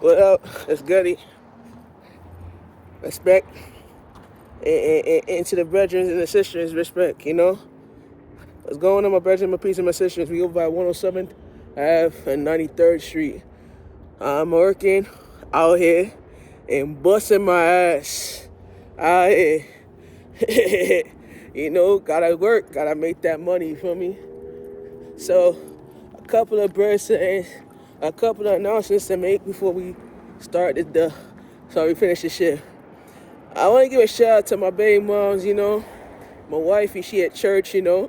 What up? It's Gutty. Respect. And to the brethren and the sisters, respect, What's going on, my brethren, my peace, and my sisters? We over by 107th Ave and 93rd Street. I'm working out here and busting my ass out here. Gotta work, gotta make that money, you feel me? So, a couple of announcements to make before we start so we finish the shift. I want to give a shout out to my baby moms, my wifey, she at church, Yeah,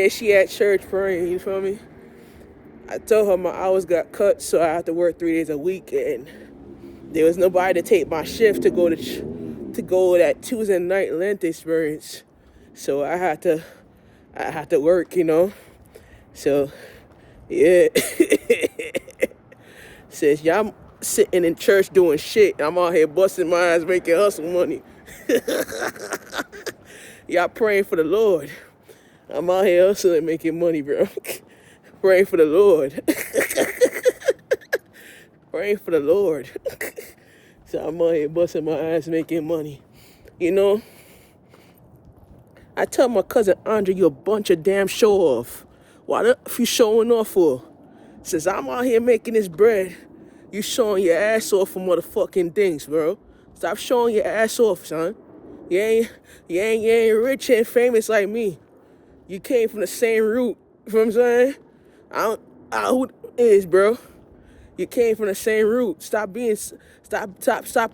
she at church praying, you feel me? I told her my hours got cut, so I have to work 3 days a week, and there was nobody to take my shift to go to that Tuesday night Lent experience. So I had to work, So, yeah. Says y'all sitting in church doing shit, I'm out here busting my ass making hustle money. Y'all praying for the Lord. I'm out here hustling making money, bro. Praying for the Lord. Praying for the Lord. So I'm out here busting my ass making money. I tell my cousin Andre, you a bunch of damn show off. Why the f you showing off for? Since I'm out here making this bread, you showing your ass off for motherfucking things, bro. Stop showing your ass off, son. You ain't rich and famous like me. You came from the same root. You know what I'm saying? I don't who it is, bro. You came from the same root. Stop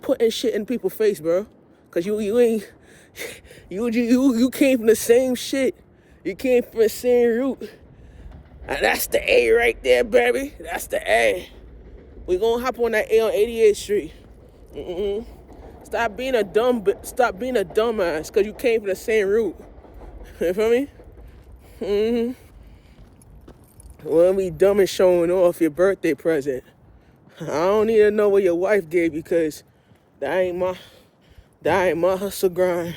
putting shit in people's face, bro. Cause you came from the same shit. You came from the same root. And that's the A right there, baby. That's the A. We gonna hop on that A on 88th Street. Stop being a dumbass, cause you came from the same root. You feel me? Wanna be dumb and showing off your birthday present. I don't need to know what your wife gave you, cause that ain't my hustle grind.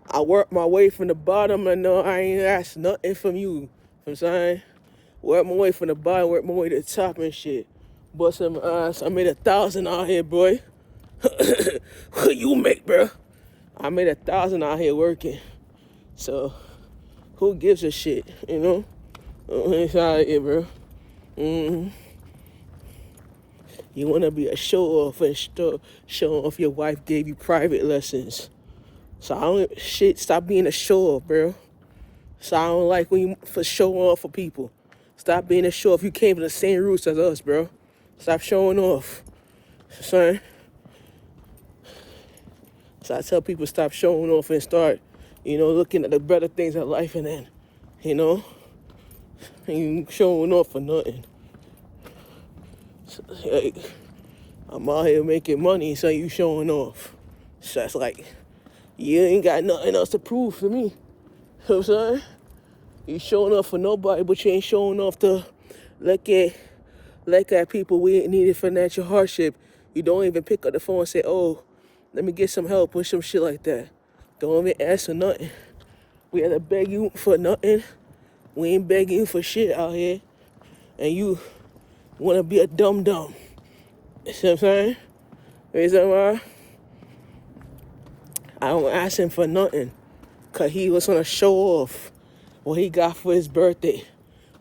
I work my way from the bottom, and no, I ain't asked nothing from you. You know what I'm saying? Work my way from the bottom, work my way to the top and shit. Busting my ass. I made 1,000 out here, boy. What you make, bro? I made 1,000 out here working. So, who gives a shit, It's out here, bro. You want to be a show-off and show off your wife gave you private lessons. So stop being a show-off, bro. So I don't like when you for showing off for people. Stop being a show-off. You came from the same roots as us, bro. Stop showing off, son. So I tell people stop showing off and start, looking at the better things in life, and then, and you showing off for nothing. So, like, I'm out here making money, so you showing off. So it's like, you ain't got nothing else to prove to me. You know what I'm saying? You showing off for nobody, but you ain't showing off to look at people we ain't needed financial hardship. You don't even pick up the phone and say, oh, let me get some help or some shit like that. Don't even ask for nothing. We had to beg you for nothing. We ain't begging you for shit out here. And you want to be a dum-dum. You see what I'm saying? Reason why I don't ask him for nothing. Because he was going to show off what he got for his birthday.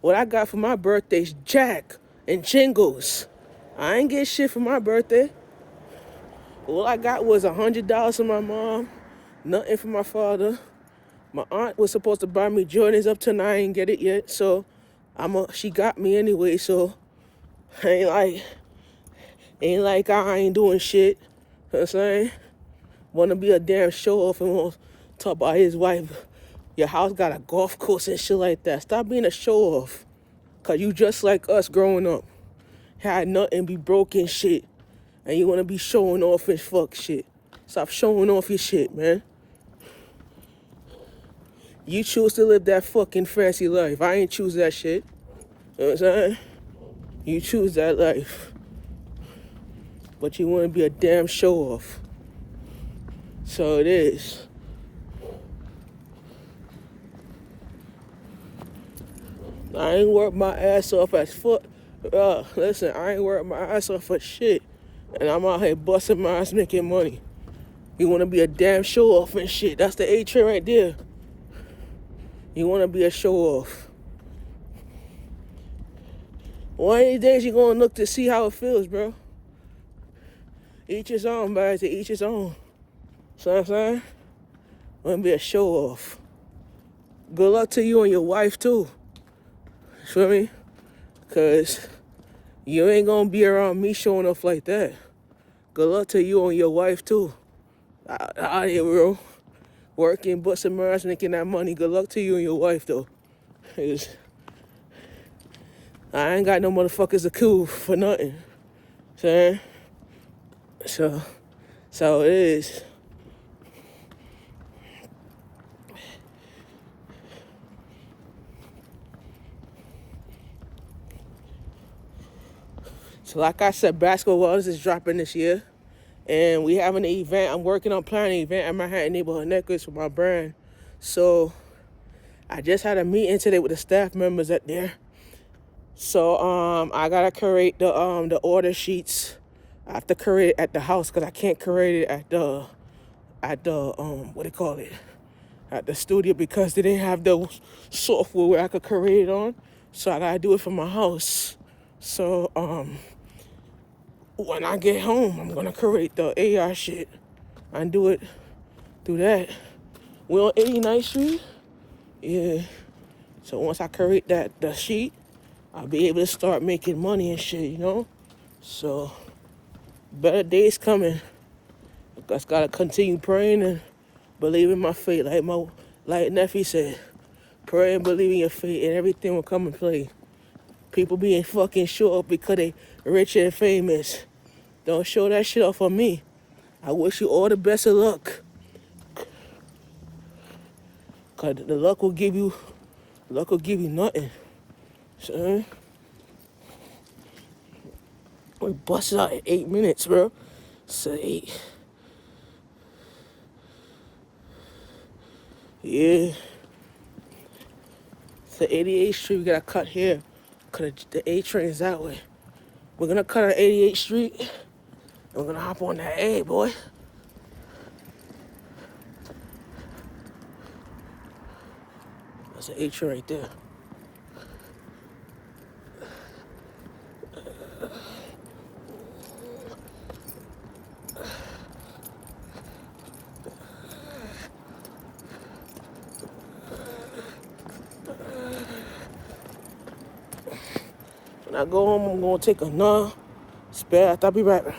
What I got for my birthday is Jack and Jingles. I ain't get shit for my birthday. All I got was $100 from my mom, nothing from my father. My aunt was supposed to buy me Jordans up till now, I ain't get it yet. So she got me anyway, so ain't like I ain't doing shit. You know what I'm saying? Wanna be a damn show off and want to talk about his wife. Your house got a golf course and shit like that. Stop being a show off. Cause you just like us growing up. Had nothing, be broken shit. And you wanna be showing off and fuck shit. Stop showing off your shit, man. You choose to live that fucking fancy life. I ain't choose that shit. You know what I'm saying? You choose that life. But you wanna be a damn show off. So it is. I ain't worked my ass off Listen, I ain't working my ass off for shit. And I'm out here busting my ass making money. You wanna be a damn show off and shit. That's the A train right there. You wanna be a show off. One of these days you gonna look to see how it feels, bro. Each his own, guys. Each his own. See what I'm saying? Wanna be a show off. Good luck to you and your wife too. Feel me? Cause you ain't gonna be around me showing off like that. Good luck to you and your wife too. Out here, bro. Working, busting my ass, making that money. Good luck to you and your wife though. Cause I ain't got no motherfuckers to kill for nothing. Saying? So it is. So like I said, Basketball Wellness is dropping this year. And we having an event. I'm working on planning an event at Manhattan Neighborhood Necklace for my brand. So I just had a meeting today with the staff members up there. So I gotta create the order sheets. I have to create it at the house because I can't create it at the what do you call it? At the studio because they didn't have the software where I could create it on. So I gotta do it from my house. So when I get home, I'm gonna create the AI shit and do it through that. We're on 89th Street. Yeah. So once I create the sheet, I'll be able to start making money and shit, you know? So better days coming. I just gotta continue praying and believe in my faith. Like Nephi said, pray and believe in your faith and everything will come and play. People being fucking sure because they rich and famous. Don't show that shit off on me. I wish you all the best of luck. Cause the luck will give you nothing. So we busted out in 8 minutes, bro. So 8. Yeah. So 88th Street, we gotta cut here. Cause the A train's that way. We're gonna cut on 88th Street. And we're gonna hop on that A, boy. That's an A train right there. When I go home, I'm gonna take another spare. I'll be right back.